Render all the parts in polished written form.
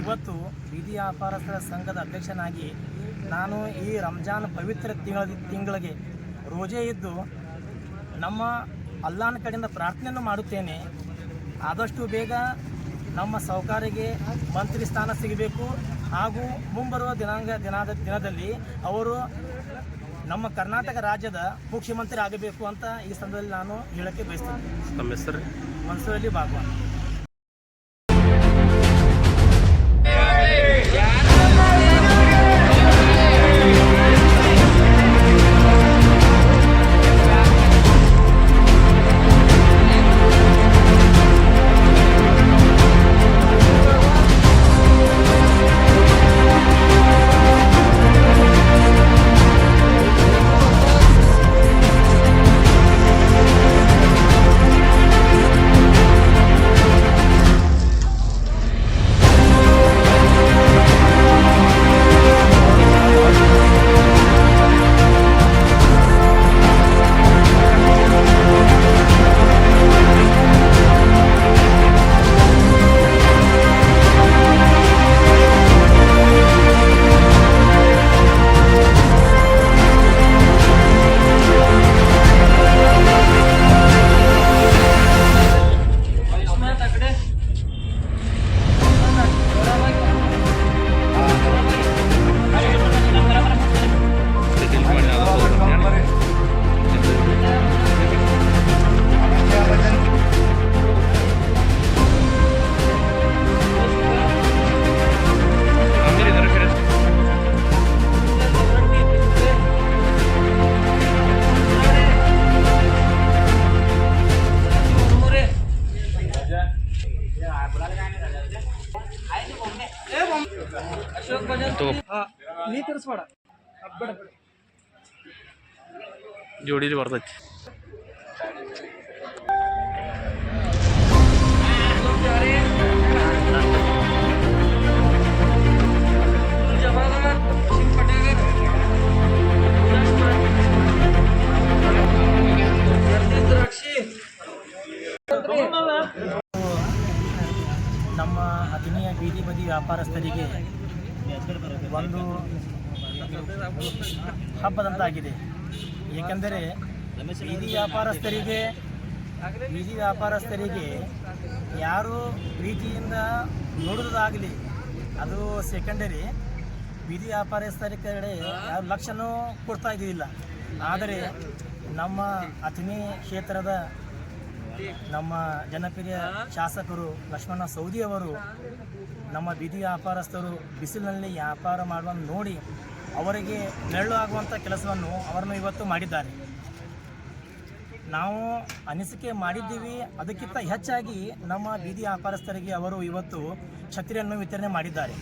ಇವತ್ತು ಬೀದಿ ವ್ಯಾಪಾರಸ್ಥರ ಸಂಘದ ಅಧ್ಯಕ್ಷನಾಗಿ ನಾನು ಈ ರಂಜಾನ್ ಪವಿತ್ರ ತಿಂಗಳಿಗೆ ರೋಜೆ ಇದ್ದು ನಮ್ಮ ಅಲ್ಲಾಹನ ಕಡೆಯಿಂದ ಪ್ರಾರ್ಥನೆಯನ್ನು ಮಾಡುತ್ತೇನೆ. ಆದಷ್ಟು ಬೇಗ ನಮ್ಮ ಸಹಕಾರಿಗೆ ಮಂತ್ರಿ ಸ್ಥಾನ ಸಿಗಬೇಕು ಹಾಗೂ ಮುಂಬರುವ ದಿನದಲ್ಲಿ ಅವರು ನಮ್ಮ ಕರ್ನಾಟಕ ರಾಜ್ಯದ ಮುಖ್ಯಮಂತ್ರಿ ಆಗಬೇಕು ಅಂತ ಈ ಸಂದರ್ಭದಲ್ಲಿ ನಾನು ಹೇಳಕ್ಕೆ ಬಯಸ್ತೇನೆ. ನಮ್ಮ ಹೆಸರು ಮನ್ಸೂರಲ್ಲಿ ಭಾಗವಾನ್. ಜೋಡಿಲಿ ಬರ್ತೈತಿ. ನಮ್ಮ ಅತಿನಿಯ ಬೀದಿ ಬದಿ ವ್ಯಾಪಾರಸ್ಥರಿಗೆ ಒಂದು ಹಬ್ಬದಂತಾಗಿದೆ. ಏಕೆಂದರೆ ಬೀದಿ ವ್ಯಾಪಾರಸ್ಥರಿಗೆ ಯಾರು ಪ್ರೀತಿಯಿಂದ ನೋಡೋದಾಗಲಿ ಅದು ಸೆಕೆಂಡರಿ. ಬೀದಿ ವ್ಯಾಪಾರಸ್ಥರ ಕಡೆ ಯಾರು ಲಕ್ಷನೂ ಕೊಡ್ತಾ ಇದ್ದಿಲ್ಲ. ಆದರೆ ನಮ್ಮ ಅಥಣಿ ಕ್ಷೇತ್ರದ ನಮ್ಮ ಜನಪ್ರಿಯ ಶಾಸಕರು ಲಕ್ಷ್ಮಣ ಸವದಿಯವರು ನಮ್ಮ ಬೀದಿ ವ್ಯಾಪಾರಸ್ಥರು ಬಿಸಿಲಿನಲ್ಲಿ ವ್ಯಾಪಾರ ಮಾಡುವುದನ್ನು ನೋಡಿ ಅವರಿಗೆ ನೆರಳು ಆಗುವಂಥ ಕೆಲಸವನ್ನು ಅವರನ್ನು ಇವತ್ತು ಮಾಡಿದ್ದಾರೆ. ನಾವು ಅನಿಸಿಕೆ ಮಾಡಿದ್ದೀವಿ. ಅದಕ್ಕಿಂತ ಹೆಚ್ಚಾಗಿ ನಮ್ಮ ಬೀದಿ ವ್ಯಾಪಾರಸ್ಥರಿಗೆ ಅವರು ಇವತ್ತು ಛತ್ರಿಯನ್ನು ವಿತರಣೆ ಮಾಡಿದ್ದಾರೆ.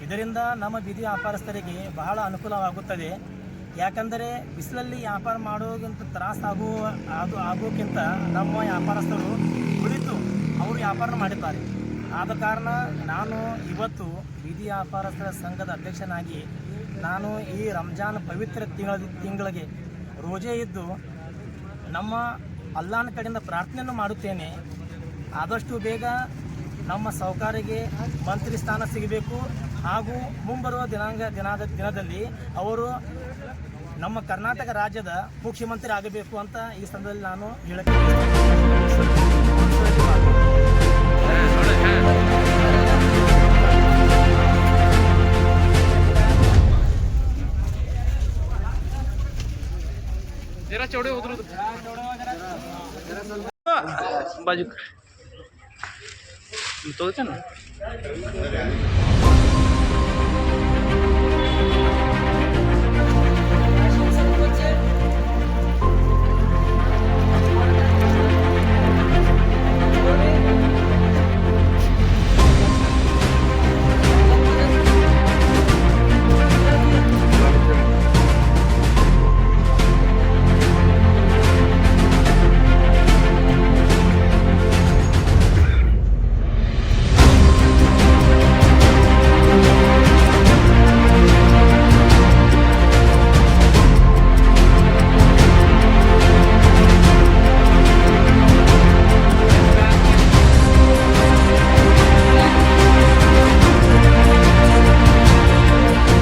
ಇದರಿಂದ ನಮ್ಮ ಬೀದಿ ವ್ಯಾಪಾರಸ್ಥರಿಗೆ ಬಹಳ ಅನುಕೂಲವಾಗುತ್ತದೆ. ಯಾಕಂದರೆ ಬಿಸಿಲಲ್ಲಿ ವ್ಯಾಪಾರ ಮಾಡೋಕ್ಕಿಂತ ಆಗೋಕ್ಕಿಂತ ನಮ್ಮ ವ್ಯಾಪಾರಸ್ಥರು ಕುಳಿತು ಅವರು ವ್ಯಾಪಾರ ಮಾಡಿದ್ದಾರೆ. ಆದ ಕಾರಣ ನಾನು ಇವತ್ತು ಬೀದಿ ವ್ಯಾಪಾರಸ್ಥರ ಸಂಘದ ಅಧ್ಯಕ್ಷನಾಗಿ ನಾನು ಈ ರಂಜಾನ್ ಪವಿತ್ರ ತಿಂಗಳಿಗೆ ರೋಜೆ ಇದ್ದು ನಮ್ಮ ಅಲ್ಲಾಹನ ಕಡೆಯಿಂದ ಪ್ರಾರ್ಥನೆಯನ್ನು ಮಾಡುತ್ತೇನೆ. ಆದಷ್ಟು ಬೇಗ ನಮ್ಮ ಸಹಕಾರಿಗೆ ಮಂತ್ರಿ ಸ್ಥಾನ ಸಿಗಬೇಕು ಹಾಗೂ ಮುಂಬರುವ ದಿನದಲ್ಲಿ ಅವರು ನಮ್ಮ ಕರ್ನಾಟಕ ರಾಜ್ಯದ ಮುಖ್ಯಮಂತ್ರಿ ಆಗಬೇಕು ಅಂತ ಈ ಸಂದರ್ಭದಲ್ಲಿ ನಾನು ಹೇಳಕ್ಕೆ जरा चौड़े उधर बाजू तो ना